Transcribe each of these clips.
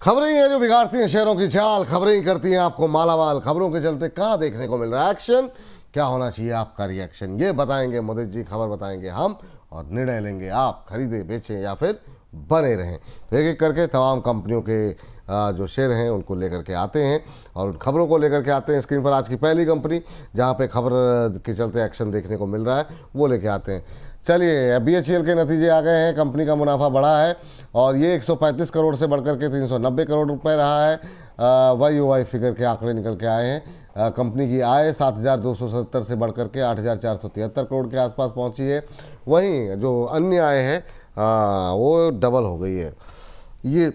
खबरें ही हैं जो बिगाड़ती हैं शहरों की चाल, खबरें ही करती हैं आपको मालामाल। खबरों के चलते कहाँ देखने को मिल रहा है एक्शन, क्या होना चाहिए आपका रिएक्शन, ये बताएंगे मोदी जी, खबर बताएंगे हम और निर्णय लेंगे आप, खरीदें बेचें या फिर बने रहें। तो एक एक करके तमाम कंपनियों के जो शेयर हैं उनको लेकर के आते हैं और उन खबरों को लेकर के आते हैं। स्क्रीन पर आज की पहली कंपनी जहाँ पे खबर के चलते एक्शन देखने को मिल रहा है वो लेके आते हैं। चलिए, BHEL के नतीजे आ गए हैं। कंपनी का मुनाफा बढ़ा है और ये 135 करोड़ से बढ़कर के 390 करोड़ रुपए रहा है। YOY फिगर के आंकड़े निकल के आए हैं। कंपनी की आय 7,270 से बढ़कर के 8,473 करोड़ के आसपास पहुंची है। वहीं जो अन्य आय है वो डबल हो गई है। ये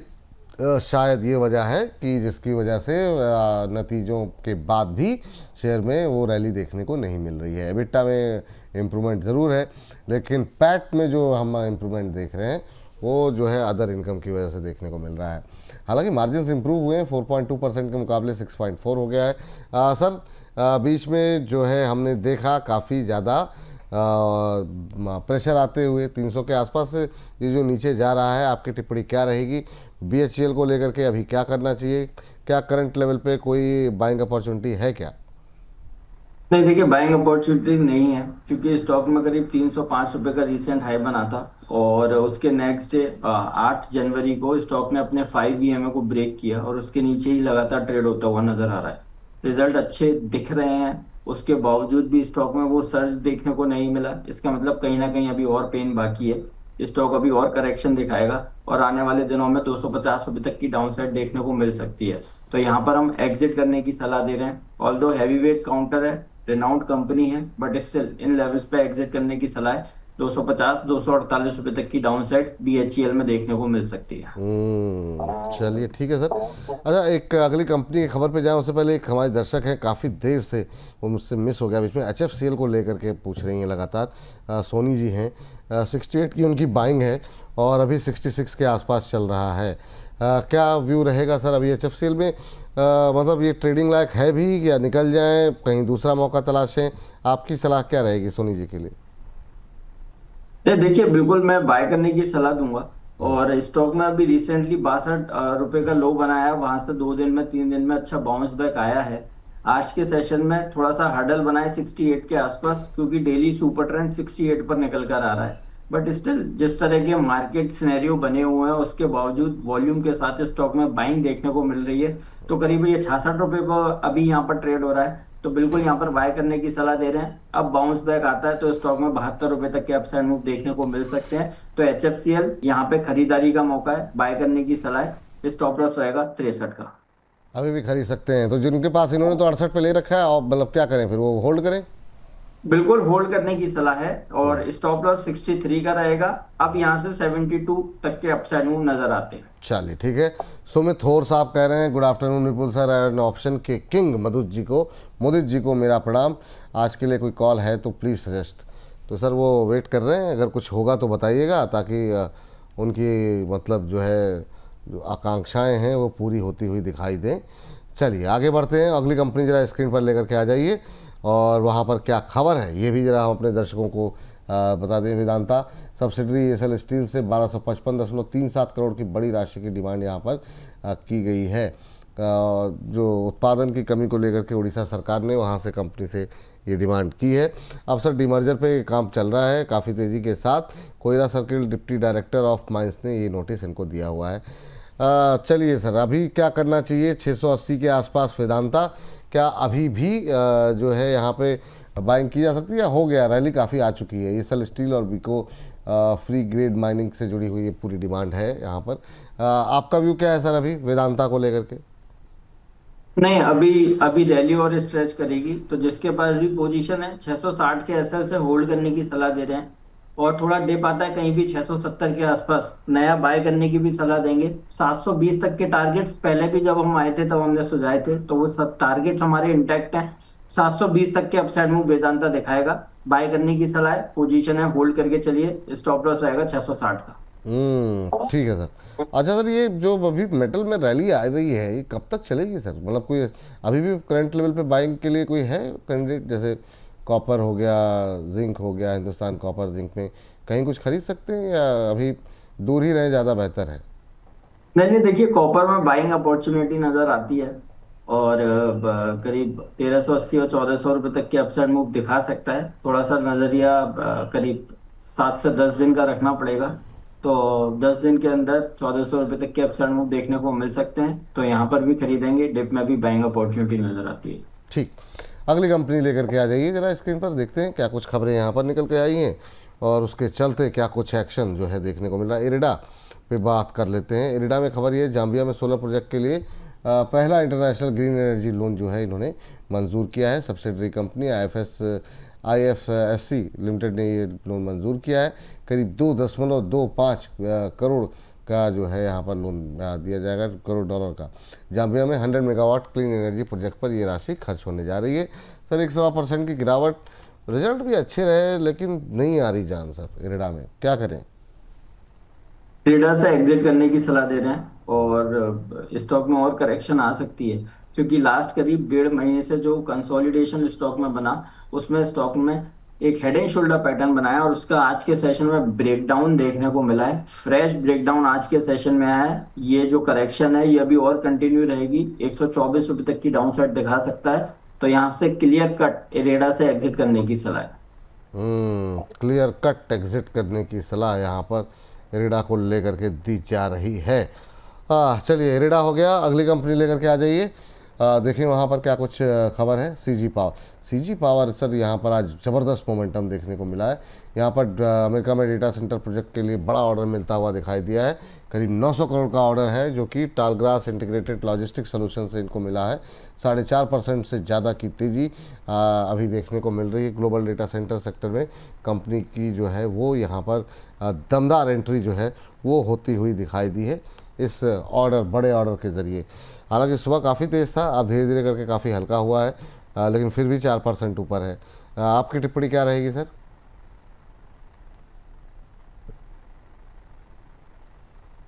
शायद ये वजह है कि जिसकी वजह से नतीजों के बाद भी शेयर में वो रैली देखने को नहीं मिल रही है। एबिटा में इम्प्रूवमेंट ज़रूर है, लेकिन पैट में जो हम इम्प्रूवमेंट देख रहे हैं वो जो है अदर इनकम की वजह से देखने को मिल रहा है। हालांकि मार्जिन्स इंप्रूव हुए हैं, 4.2% के मुकाबले 6.4 हो गया है। सर, बीच में जो है हमने देखा काफ़ी ज़्यादा प्रेशर आते हुए 300 के आसपास से ये जो नीचे जा रहा है, आपकी टिप्पणी क्या रहेगी BHEL को लेकर के? अभी क्या करना चाहिए? क्या करंट लेवल पे कोई बाइंग अपॉर्चुनिटी है क्या? नहीं, देखिए, बाइंग अपॉर्चुनिटी नहीं है क्योंकि स्टॉक में करीब 305 रुपए का रिसेंट हाई बना था और उसके नेक्स्ट डे 8 जनवरी को स्टॉक ने अपने 5 EMA को ब्रेक किया और उसके नीचे ही लगातार ट्रेड होता हुआ नजर आ रहा है। रिजल्ट अच्छे दिख रहे हैं, उसके बावजूद भी स्टॉक में वो सर्ज देखने को नहीं मिला। इसका मतलब कहीं ना कहीं अभी और पेन बाकी है। स्टॉक अभी और करेक्शन दिखाएगा और आने वाले दिनों में 250 रुपए तक की डाउनसाइड देखने को मिल सकती है। तो यहाँ पर हम एग्जिट करने की सलाह दे रहे हैं। ऑल्दो हैवी वेट काउंटर है, रिनाउंड कंपनी है, बट स्टिल इन लेवल्स पे एग्जिट करने की सलाह है। 250 248 रुपए तक की डाउनसाइड BHEL में देखने को मिल सकती है। चलिए, ठीक है सर। अच्छा, एक अगली कंपनी की खबर पे जाएं उससे पहले एक हमारे दर्शक हैं, काफ़ी देर से वो मुझसे मिस हो गया बीच में, HFCL को लेकर के पूछ रही हैं लगातार। सोनी जी हैं, 68 की उनकी बाइंग है और अभी 66 के आसपास चल रहा है। क्या व्यू रहेगा सर अभी HFCL में? मतलब ये ट्रेडिंग लायक है भी या निकल जाएं, कहीं दूसरा मौका तलाशें? आपकी सलाह क्या रहेगी सोनी जी के लिए? नहीं, देखिए, बिल्कुल मैं बाय करने की सलाह दूंगा। और स्टॉक में अभी रिसेंटली 62 रुपए का लो बनाया, वहां से 2 दिन में 3 दिन में अच्छा बाउंस बैक आया है। आज के सेशन में थोड़ा सा हर्डल बनाए 68 के आसपास, क्योंकि डेली सुपर ट्रेंड 68 पर निकल कर आ रहा है। बट स्टिल जिस तरह के मार्केट सिनेरियो बने हुए हैं उसके बावजूद वॉल्यूम के साथ स्टॉक में बाइंग देखने को मिल रही है। तो करीब ये 66 रुपए पर अभी यहाँ पर ट्रेड हो रहा है, तो बिल्कुल यहाँ पर बाय करने की सलाह दे रहे हैं। अब बाउंस बैक आता है तो स्टॉक में 72 रुपए तक के अपसाइड मूव देखने को मिल सकते हैं। तो HFCL यहाँ पे खरीदारी का मौका है, बाय करने की सलाह है। स्टॉप लॉस रहेगा 63 का। अभी भी खरीद सकते हैं? तो जिनके पास इन्होंने तो 68 पे ले रखा है, और मतलब क्या करें फिर, वो होल्ड करें? बिल्कुल होल्ड करने की सलाह है और स्टॉप लॉस 63 का रहेगा। अब यहाँ से 72 तक के अपसाइड मूव नजर आते हैं। चलिए, ठीक है। सुमित होर साहब कह रहे हैं, good afternoon Vipul sir and option के किंग मोदित जी को मेरा प्रणाम। आज के लिए कोई कॉल है तो प्लीज़ सजेस्ट। तो सर वो वेट कर रहे हैं, अगर कुछ होगा तो बताइएगा ताकि उनकी मतलब जो है जो आकांक्षाएं हैं वो पूरी होती हुई दिखाई दें। चलिए आगे बढ़ते हैं, अगली कंपनी ज़रा स्क्रीन पर लेकर के आ जाइए और वहाँ पर क्या खबर है ये भी ज़रा हम अपने दर्शकों को बता दें। वेदांता सब्सिडरी एसएल स्टील से 1255.37 करोड़ की बड़ी राशि की डिमांड यहाँ पर की गई है। जो उत्पादन की कमी को लेकर के उड़ीसा सरकार ने वहाँ से कंपनी से ये डिमांड की है। अब सर डीमर्जर पे काम चल रहा है काफ़ी तेज़ी के साथ। कोयला circle deputy director of mines ने ये नोटिस इनको दिया हुआ है। चलिए सर, अभी क्या करना चाहिए? 680 के आसपास वेदांता, क्या अभी भी जो है यहाँ पे बाइंग की जा सकती है या हो गया? रैली काफ़ी आ चुकी है। एसएल स्टील और बीको फ्री ग्रेड माइनिंग से जुड़ी हुई ये पूरी डिमांड है यहाँ पर। आपका व्यू क्या है सर अभी वेदांता को लेकर के? नहीं, अभी अभी रैली और स्ट्रेच करेगी, तो जिसके पास भी पोजीशन है 660 के SL से होल्ड करने की सलाह दे रहे हैं। और थोड़ा डिप आता है कहीं भी 670 के आसपास, नया बाय करने की भी सलाह देंगे। 720 तक के टारगेट्स पहले भी जब हम आए थे तब हमने सुझाए थे, तो वो सब टारगेट्स हमारे इंटैक्ट हैं। 720 तक के अपसाइड मूव वेदांता दिखाएगा। बाय करने की सलाह है, पोजीशन है, होल्ड करके चलिए। स्टॉप लॉस रहेगा 660 का। ठीक है सर। अच्छा सर, ये जो अभी मेटल में रैली आ रही है ये कब तक चलेगी सर? मतलब कोई अभी भी करंट लेवल पे बाइंग के लिए कोई है कैंडिडेट? जैसे कॉपर हो गया, जिंक हो गया, हिंदुस्तान कॉपर जिंक में कहीं कुछ खरीद सकते हैं या अभी दूर ही रहें ज़्यादा बेहतर है? नहीं नहीं, देखिए कॉपर में बाइंग अपॉर्चुनिटी नजर आती है, और करीब 1380 और 1400 रुपये तक के अपसाइड मूव दिखा सकता है। थोड़ा सा नजरिया करीब 7 से 10 दिन का रखना पड़ेगा। तो 10 दिन के अंदर 1400 रुपये तक के अपसाइड मूव देखने को मिल सकते हैं, तो यहाँ पर भी खरीदेंगे। डिप में भी बाइंग अपॉर्चुनिटी नजर आती है। ठीक, अगली कंपनी लेकर के आ जाइए जरा स्क्रीन पर, देखते हैं क्या कुछ खबरें यहाँ पर निकल के आई हैं और उसके चलते क्या कुछ एक्शन जो है देखने को मिल रहा है। इरिडा पे बात कर लेते हैं। इरिडा में खबर ये, जाम्बिया में सोलर प्रोजेक्ट के लिए पहला इंटरनेशनल ग्रीन एनर्जी लोन जो है इन्होंने मंजूर किया है। सब्सिडरी कंपनी IFSC लिमिटेड ने ये लोन मंजूर किया है। करीब 2.25 करोड़ का जो है यहाँ पर लोन दिया जाएगा, करोड़ डॉलर का। जाम्बिया में 100 मेगावाट क्लीन एनर्जी प्रोजेक्ट पर ये राशि खर्च होने जा रही है। सर 100% की गिरावट, रिजल्ट भी अच्छे रहे लेकिन नहीं आ रही जान सर इरिडा में, क्या करें? ट्रेडर से एग्जिट करने की सलाह दे रहे हैं, और स्टॉक में और करेक्शन आ सकती है, क्योंकि लास्ट करीब 1.5 महीने से जो कंसोलिडेशन स्टॉक में बना, उसमें स्टॉक में एक हेड एंड शोल्डर पैटर्न बनाया, और उसका आज के सेशन में ब्रेकडाउन देखने को मिला है। फ्रेश ब्रेकडाउन आज के सेशन में आया है। ये जो करेक्शन है ये अभी और कंटिन्यू रहेगी, 124 रुपये तक की डाउन साइड दिखा सकता है। तो यहाँ से क्लियर कट इरेडा से एग्जिट करने की सलाह है। क्लियर कट एग्जिट करने की सलाह यहाँ पर इरिडा को लेकर के दी जा रही है। चलिए इरिडा हो गया, अगली कंपनी लेकर के आ जाइए। देखिए वहाँ पर क्या कुछ खबर है। CG power, CG power sir यहाँ पर आज ज़बरदस्त मोमेंटम देखने को मिला है। यहाँ पर अमेरिका में डेटा सेंटर प्रोजेक्ट के लिए बड़ा ऑर्डर मिलता हुआ दिखाई दिया है। करीब 900 करोड़ का ऑर्डर है जो कि टालग्रास इंटीग्रेटेड लॉजिस्टिक सोल्यूशन से इनको मिला है। 4.5% से ज़्यादा की तेज़ी अभी देखने को मिल रही है ग्लोबल डेटा सेंटर सेक्टर में। कंपनी की जो है वो यहाँ पर दमदार एंट्री जो है वो होती हुई दिखाई दी है इस ऑर्डर, बड़े ऑर्डर के ज़रिए। हालांकि सुबह काफ़ी तेज़ था, अब धीरे धीरे करके काफ़ी हल्का हुआ है, लेकिन फिर भी 4% ऊपर है। आपकी टिप्पणी क्या रहेगी सर?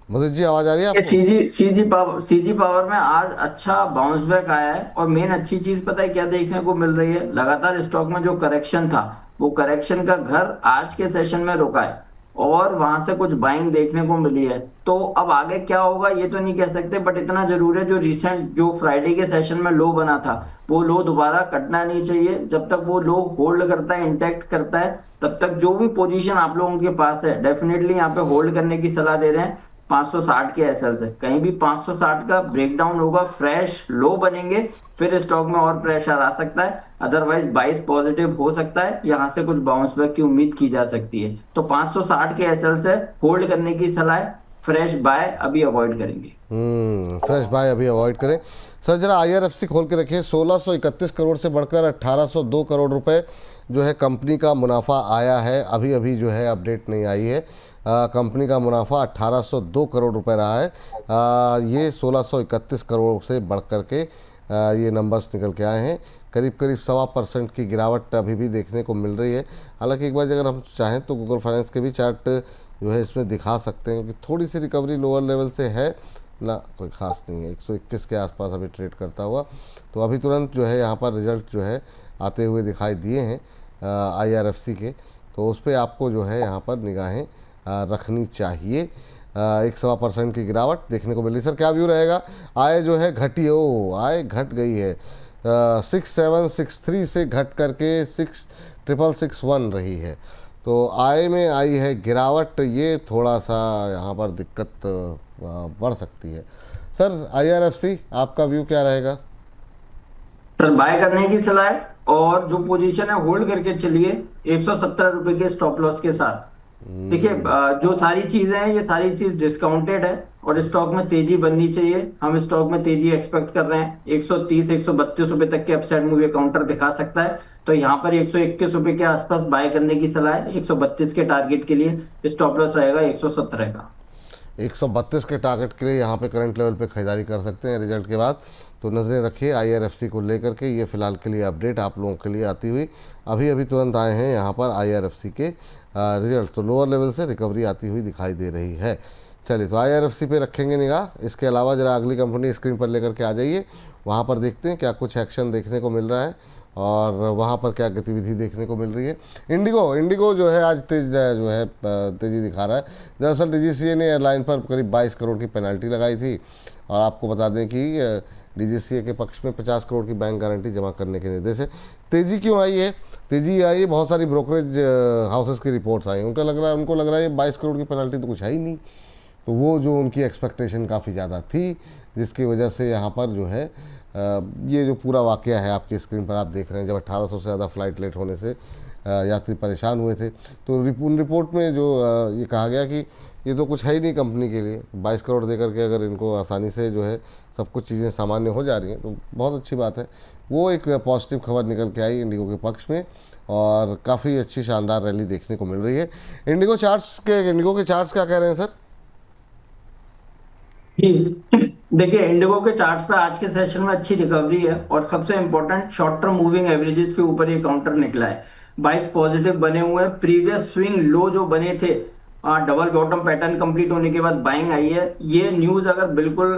मुझे जी आवाज़ आ रही है ये आपको? सीजी पावर में आज अच्छा बाउंस बैक आया है, और मेन अच्छी चीज पता है क्या देखने को मिल रही है, लगातार स्टॉक में जो करेक्शन था, वो करेक्शन का घर आज के सेशन में रुका है, और वहां से कुछ बाइंग देखने को मिली है। तो अब आगे क्या होगा ये तो नहीं कह सकते, बट इतना जरूर है जो रिसेंट जो फ्राइडे के सेशन में लो बना था, वो लो दोबारा कटना नहीं चाहिए। जब तक वो लो होल्ड करता है, इंटैक्ट करता है, तब तक जो भी पोजीशन आप लोगों के पास है डेफिनेटली यहाँ पे होल्ड करने की सलाह दे रहे हैं। 560 के एसएल से कहीं भी 560 का ब्रेकडाउन होगा, फ्रेश लो बनेंगे, फिर स्टॉक में और प्रेशर आ सकता है। अदरवाइज 22 पॉजिटिव हो सकता है, यहां से कुछ बाउंस बैक की उम्मीद की जा सकती है। तो 560 के एसएल से होल्ड करने की सलाह है, फ्रेश बाय अभी अवॉइड करेंगे। फ्रेश बाय अभी अवॉइड करें। सर जरा IRFC खोल के रखिए। 1631 करोड़ से बढ़कर 1802 करोड़ रुपए जो है कंपनी का मुनाफा आया है। अभी अभी जो है अपडेट नहीं आई है। कंपनी का मुनाफा 1802 करोड़ रुपए रहा है। ये 1631 करोड़ से बढ़ कर के ये नंबर्स निकल के आए हैं। करीब करीब 1.25% की गिरावट अभी भी देखने को मिल रही है। हालांकि एक बार अगर हम चाहें तो गूगल फाइनेंस के भी चार्ट जो है इसमें दिखा सकते हैं, क्योंकि थोड़ी सी रिकवरी लोअर लेवल से है ना, कोई ख़ास नहीं है। 121 के आसपास अभी ट्रेड करता हुआ, तो अभी तुरंत जो है यहाँ पर रिजल्ट जो है आते हुए दिखाई दिए हैं IRFC के, तो उस पर आपको जो है यहाँ पर निगाहें रखनी चाहिए। 1.25% की गिरावट देखने को मिली। सर क्या व्यू रहेगा? आय जो है घटी, आय घट गई है। 6763 से घट करके 6661 रही है, तो आय में आई है गिरावट। ये थोड़ा सा यहाँ पर दिक्कत बढ़ सकती है। सर IRFC आपका व्यू क्या रहेगा? सर बाय करने की सलाह है, और जो पोजीशन है होल्ड करके चलिए 117 रुपए के स्टॉप लॉस के साथ। देखिए जो सारी चीजें हैं ये सारी चीज डिस्काउंटेड है, और स्टॉक में तेजी बननी चाहिए। हम स्टॉक में तेजी एक्सपेक्ट कर रहे हैं। 130 132 रुपए तक के अपसाइड मूव ये काउंटर दिखा सकता है, तो यहाँ पर 121 रुपए के आसपास बाय करने की सलाह है। 132 के टारगेट के लिए स्टॉप लॉस रहेगा 117 का। 132 के टारगेट के लिए यहाँ पे करंट लेवल पे खरीदारी कर सकते हैं रिजल्ट के बाद। तो नज़रें रखिए IRFC को लेकर के। ये फ़िलहाल के लिए अपडेट आप लोगों के लिए आती हुई अभी अभी तुरंत आए हैं यहाँ पर IRFC के रिजल्ट। तो लोअर लेवल से रिकवरी आती हुई दिखाई दे रही है। चलिए तो IRFC पे रखेंगे निगाह। इसके अलावा ज़रा अगली कंपनी स्क्रीन पर लेकर के आ जाइए, वहाँ पर देखते हैं क्या कुछ एक्शन देखने को मिल रहा है और वहाँ पर क्या गतिविधि देखने को मिल रही है। इंडिगो जो है आज तेज़ी दिखा रहा है। दरअसल डीजीसीए ने एयरलाइन पर करीब 22 करोड़ की पेनल्टी लगाई थी और आपको बता दें कि डीजीसीए के पक्ष में 50 करोड़ की बैंक गारंटी जमा करने के निर्देश है। तेज़ी क्यों आई है? तेज़ी आई है, बहुत सारी ब्रोकरेज हाउसेस की रिपोर्ट्स आई। उनको लग रहा है ये 22 करोड़ की पेनल्टी तो कुछ है ही नहीं, तो वो जो उनकी एक्सपेक्टेशन काफ़ी ज़्यादा थी, जिसकी वजह से यहाँ पर जो है ये जो पूरा वाक़या है आपकी स्क्रीन पर आप देख रहे हैं, जब 1800 से ज़्यादा फ़्लाइट लेट होने से यात्री परेशान हुए थे, तो उन रिपोर्ट में जो ये कहा गया कि ये तो कुछ है ही नहीं कंपनी के लिए, 22 करोड़ देकर के अगर इनको आसानी से जो है सब कुछ चीज़ें सामान्य हो जा रही हैं तो बहुत अच्छी बात है। वो एक पॉजिटिव खबर निकल के आई इंडिगो के पक्ष में और काफ़ी अच्छी शानदार रैली देखने को मिल रही है। इंडिगो के चार्ट्स क्या कह रहे हैं सर? जी, देखिए इंडिगो के चार्ट्स पे आज के सेशन में अच्छी रिकवरी है और सबसे important short term moving averages के ऊपर ये काउंटर निकला है। 22 पॉजिटिव बने हुए हैं। प्रीवियस स्विंग लो जो बने थे, डबल बॉटम पैटर्न कंप्लीट होने के बाद बाइंग आई है। ये न्यूज अगर बिल्कुल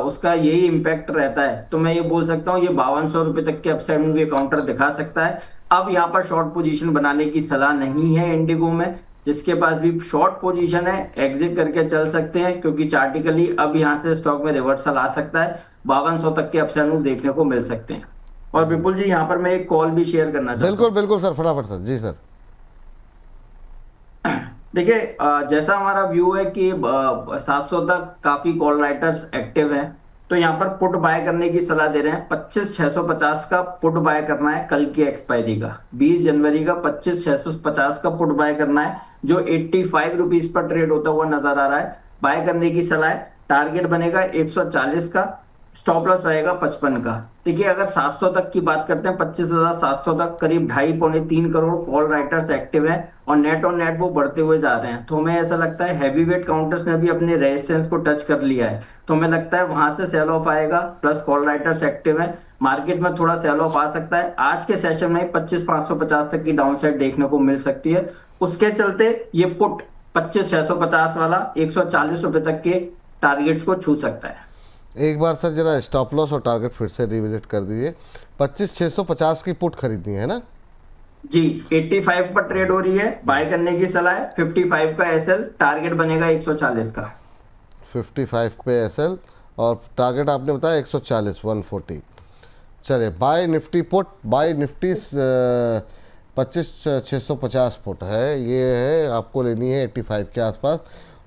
उसका यही इम्पैक्ट रहता है तो मैं ये बोल सकता हूँ ये 5200 रुपए तक के अपसाइड मूव ये काउंटर दिखा सकता है। अब यहाँ पर शॉर्ट पोजीशन बनाने की सलाह नहीं है इंडिगो में। जिसके पास भी शॉर्ट पोजीशन है एग्जिट करके चल सकते हैं, क्योंकि चार्टिकली अब यहाँ से स्टॉक में रिवर्सल आ सकता है। 5200 तक के अपसाइड मूव देखने को मिल सकते हैं। और विपुल जी यहाँ पर मैं एक कॉल भी शेयर करना चाहता हूँ। बिल्कुल बिल्कुल सर, फटाफट सर। जी सर। देखिए जैसा हमारा व्यू है कि 700 तक काफी कॉल राइटर्स एक्टिव हैं, तो यहाँ पर पुट बाय करने की सलाह दे रहे हैं। 25,650 का पुट बाय करना है कल की एक्सपायरी का, 20 जनवरी का 25,650 का पुट बाय करना है, जो 85 रुपीज पर ट्रेड होता हुआ नजर आ रहा है। बाय करने की सलाह है। टारगेट बनेगा 140 का, स्टॉप लॉस रहेगा 55 का। देखिए अगर 700 तक की बात करते हैं, 25,700 तक करीब 2.5-3 करोड़ कॉल राइटर्स एक्टिव हैं और नेट ऑन नेट वो बढ़ते हुए जा रहे हैं। तो हमें ऐसा लगता है हैवी वेट काउंटर्स ने भी अपने रेजिस्टेंस को टच कर लिया है, तो हमें लगता है वहां से सेल ऑफ आएगा। प्लस कॉल राइटर्स एक्टिव है, मार्केट में थोड़ा सेल ऑफ आ सकता है। आज के सेशन में 25,550 तक की डाउन साइड देखने को मिल सकती है। उसके चलते ये पुट 25,650 वाला 140 रुपए तक के टारगेट्स को छू सकता है। एक बार सर जरा स्टॉप लॉस और टारगेट फिर से रिविजिट कर दीजिए। 25,650 की पुट खरीदनी है ना जी? 85 पर ट्रेड हो रही है, बाय करने की सलाह है। 55 का एसएल, टारगेट बनेगा 140 का। 55 पे एसएल और टारगेट आपने बताया 140, 140। चलिए buy Nifty put, buy Nifty 25,650 put है, ये है आपको लेनी है 85 के आसपास।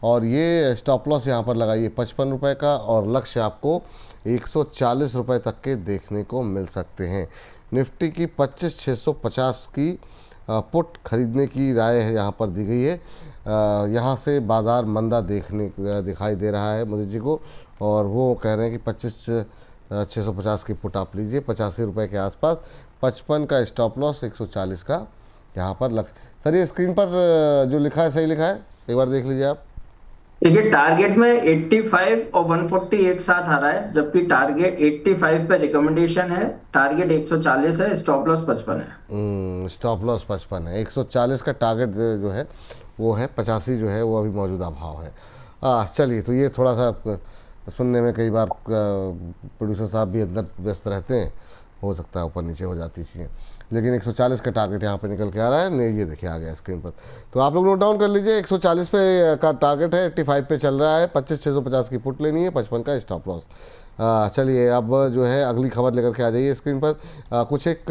और ये स्टॉप लॉस यहाँ पर लगाइए 55 रुपये का और लक्ष्य आपको 140 रुपये तक के देखने को मिल सकते हैं। निफ्टी की 25,650 की पुट खरीदने की राय है यहाँ पर दी गई है। यहाँ से बाज़ार मंदा दिखाई दे रहा है मोदी जी को और वो कह रहे हैं कि 25,650 की पुट आप लीजिए 85 रुपये के आसपास। 55 का स्टॉप लॉस, 140 का यहाँ पर लक्ष्य। सर ये स्क्रीन पर जो लिखा है सही लिखा है, एक बार देख लीजिए आप। देखिए टारगेट में 85 और 140 एक साथ आ रहा है, जबकि टारगेट 85 पे रिकमेंडेशन है, टारगेट 140 है, स्टॉप लॉस 55 है। स्टॉप लॉस 55 है, 140 का टारगेट जो है वो है, 85 जो है वो अभी मौजूदा भाव है। चलिए तो ये थोड़ा सा सुनने में कई बार प्रोड्यूसर साहब भी अंदर व्यस्त रहते हैं, हो सकता है ऊपर नीचे हो जाती चीज़ें, लेकिन 140 का टारगेट यहाँ पे निकल के आ रहा है। नहीं ये देखिए आ गया स्क्रीन पर, तो आप लोग नोट डाउन कर लीजिए। 140 पे का टारगेट है, 85 पे चल रहा है, 25,650 की पुट लेनी है, 55 का स्टॉप लॉस। चलिए अब जो है अगली खबर लेकर के आ जाइए स्क्रीन पर। कुछ एक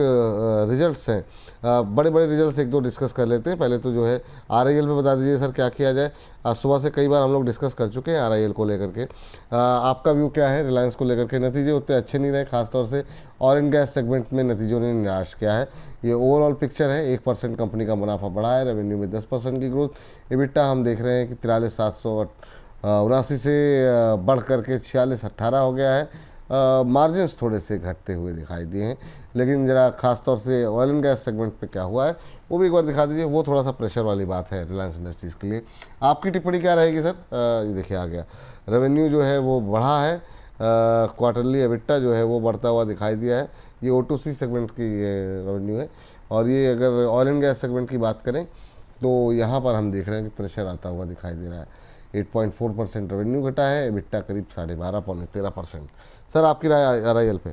रिजल्ट्स हैं, बड़े बड़े रिजल्ट्स एक दो डिस्कस कर लेते हैं। पहले तो जो है RIL पे बता दीजिए सर क्या किया जाए। सुबह से कई बार हम लोग डिस्कस कर चुके हैं RIL को लेकर के। आपका व्यू क्या है रिलायंस को लेकर के? नतीजे उतने अच्छे नहीं रहे, खासतौर से ऑयल एंड गैस सेगमेंट में नतीजों ने निराश किया है। ये ओवरऑल पिक्चर है, 1% कंपनी का मुनाफा बढ़ा है, रेवेन्यू में 10% की ग्रोथ। EBITDA हम देख रहे हैं कि 43,779 से बढ़ करके 46,18 हो गया है। मार्जिन्स थोड़े से घटते हुए दिखाई दिए हैं, लेकिन ज़रा खास तौर से ऑयल एंड गैस सेगमेंट पे क्या हुआ है वो भी एक बार दिखा दीजिए। वो थोड़ा सा प्रेशर वाली बात है रिलायंस इंडस्ट्रीज़ के लिए। आपकी टिप्पणी क्या रहेगी सर? ये देखिए आ गया, रेवेन्यू जो है वो बढ़ा है, क्वार्टरली EBITDA जो है वो बढ़ता हुआ दिखाई दिया है। ये O2C सेगमेंट की रेवेन्यू है। और ये अगर ऑयल एंड गैस सेगमेंट की बात करें तो यहाँ पर हम देख रहे हैं कि प्रेशर आता हुआ दिखाई दे रहा है। 8.4% रेवेन्यू घटा है, EBITDA करीब 12.5 पौने 13%। सर आपकी राय RIL पे?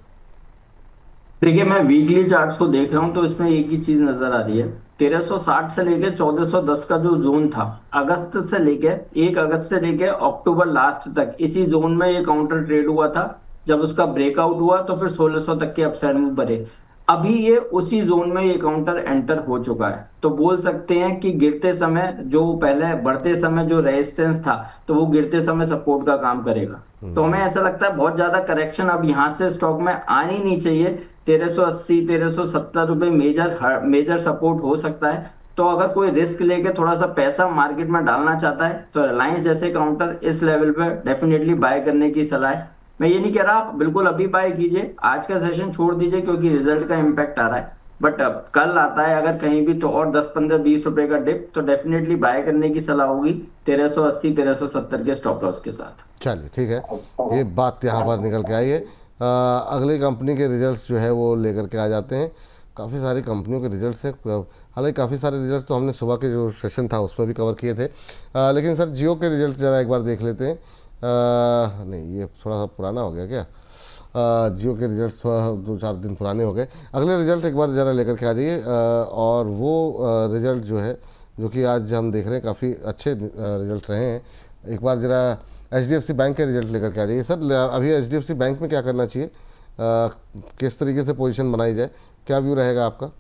देखिए, मैं वीकली चार्ट्स को देख रहा हूँ तो इसमें एक ही चीज नजर आ रही है। 1360 से लेके 1410 का जो जोन था, अगस्त से लेके 1 अगस्त से लेके अक्टूबर लास्ट तक इसी जोन में ये काउंटर ट्रेड हुआ था। जब उसका ब्रेकआउट हुआ तो फिर 1600 तक के अपसाइड मूव बने। अभी ये उसी जोन में ये काउंटर एंटर हो चुका है, तो बोल सकते हैं कि गिरते समय जो पहले बढ़ते समय जो रेजिस्टेंस था, तो वो गिरते समय सपोर्ट का काम करेगा। तो हमें ऐसा लगता है बहुत ज्यादा करेक्शन अब यहाँ से स्टॉक में आनी नहीं चाहिए। 1380 1370 रुपए मेजर मेजर सपोर्ट हो सकता है। तो अगर कोई रिस्क लेके थोड़ा सा पैसा मार्केट में डालना चाहता है तो रिलायंस जैसे काउंटर इस लेवल पे डेफिनेटली बाय करने की सलाह है। मैं ये नहीं कह रहा आप बिल्कुल अभी बाय कीजिए, आज का सेशन छोड़ दीजिए क्योंकि रिजल्ट का इम्पैक्ट आ रहा है। बट कल आता है अगर कहीं भी तो और 10 15 20 रुपए का डिप, तो डेफिनेटली बाय करने की सलाह होगी 1380 1370 के स्टॉप लॉस के साथ। चलिए ठीक है, ये बात यहाँ पर निकल के आई है। अगली कंपनी के रिजल्ट्स जो है वो लेकर के आ जाते हैं। काफ़ी सारी कंपनियों के रिजल्ट्स हैं, हालांकि काफ़ी सारे रिजल्ट्स तो हमने सुबह के जो सेशन था उसमें भी कवर किए थे। लेकिन सर जियो के रिजल्ट ज़रा एक बार देख लेते हैं। नहीं, ये थोड़ा सा पुराना हो गया क्या? जियो के रिजल्ट थोड़ा 2 4 दिन पुराने हो गए। अगले रिजल्ट एक बार ज़रा लेकर के आ जाइए। और वो रिजल्ट जो है, जो कि आज हम देख रहे हैं काफ़ी अच्छे रिजल्ट रहे हैं। एक बार ज़रा HDFC बैंक के रिजल्ट लेकर के आ जाइए सर। अभी HDFC बैंक में क्या करना चाहिए, किस तरीके से पोजीशन बनाई जाए, क्या व्यू रहेगा आपका?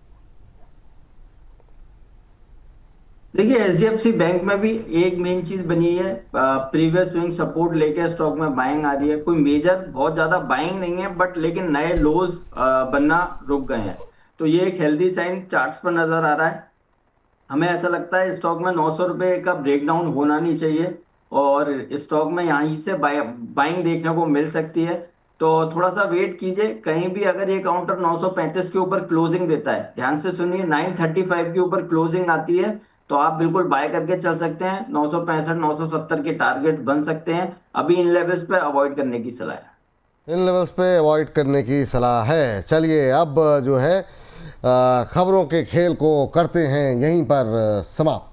देखिए, एचडीएफसी बैंक में भी एक मेन चीज बनी है, प्रीवियस स्विंग सपोर्ट लेके स्टॉक में बाइंग आ रही है। कोई मेजर बहुत ज्यादा बाइंग नहीं है, बट लेकिन नए लोज बनना रुक गए हैं। तो ये एक हेल्दी साइन चार्ट्स पर नजर आ रहा है। हमें ऐसा लगता है स्टॉक में 900 रुपए का ब्रेकडाउन होना नहीं चाहिए, और स्टॉक में यहीं से बाइंग देखने को मिल सकती है। तो थोड़ा सा वेट कीजिए, कहीं भी अगर ये काउंटर 935 के ऊपर क्लोजिंग देता है, ध्यान से सुनिए, 935 के ऊपर क्लोजिंग आती है तो आप बिल्कुल बाय करके चल सकते हैं। 965 970 के टारगेट बन सकते हैं। अभी इन लेवल्स पे अवॉइड करने की सलाह है। इन लेवल्स पे अवॉइड करने की सलाह है। चलिए अब जो है खबरों के खेल को करते हैं यहीं पर समाप्त।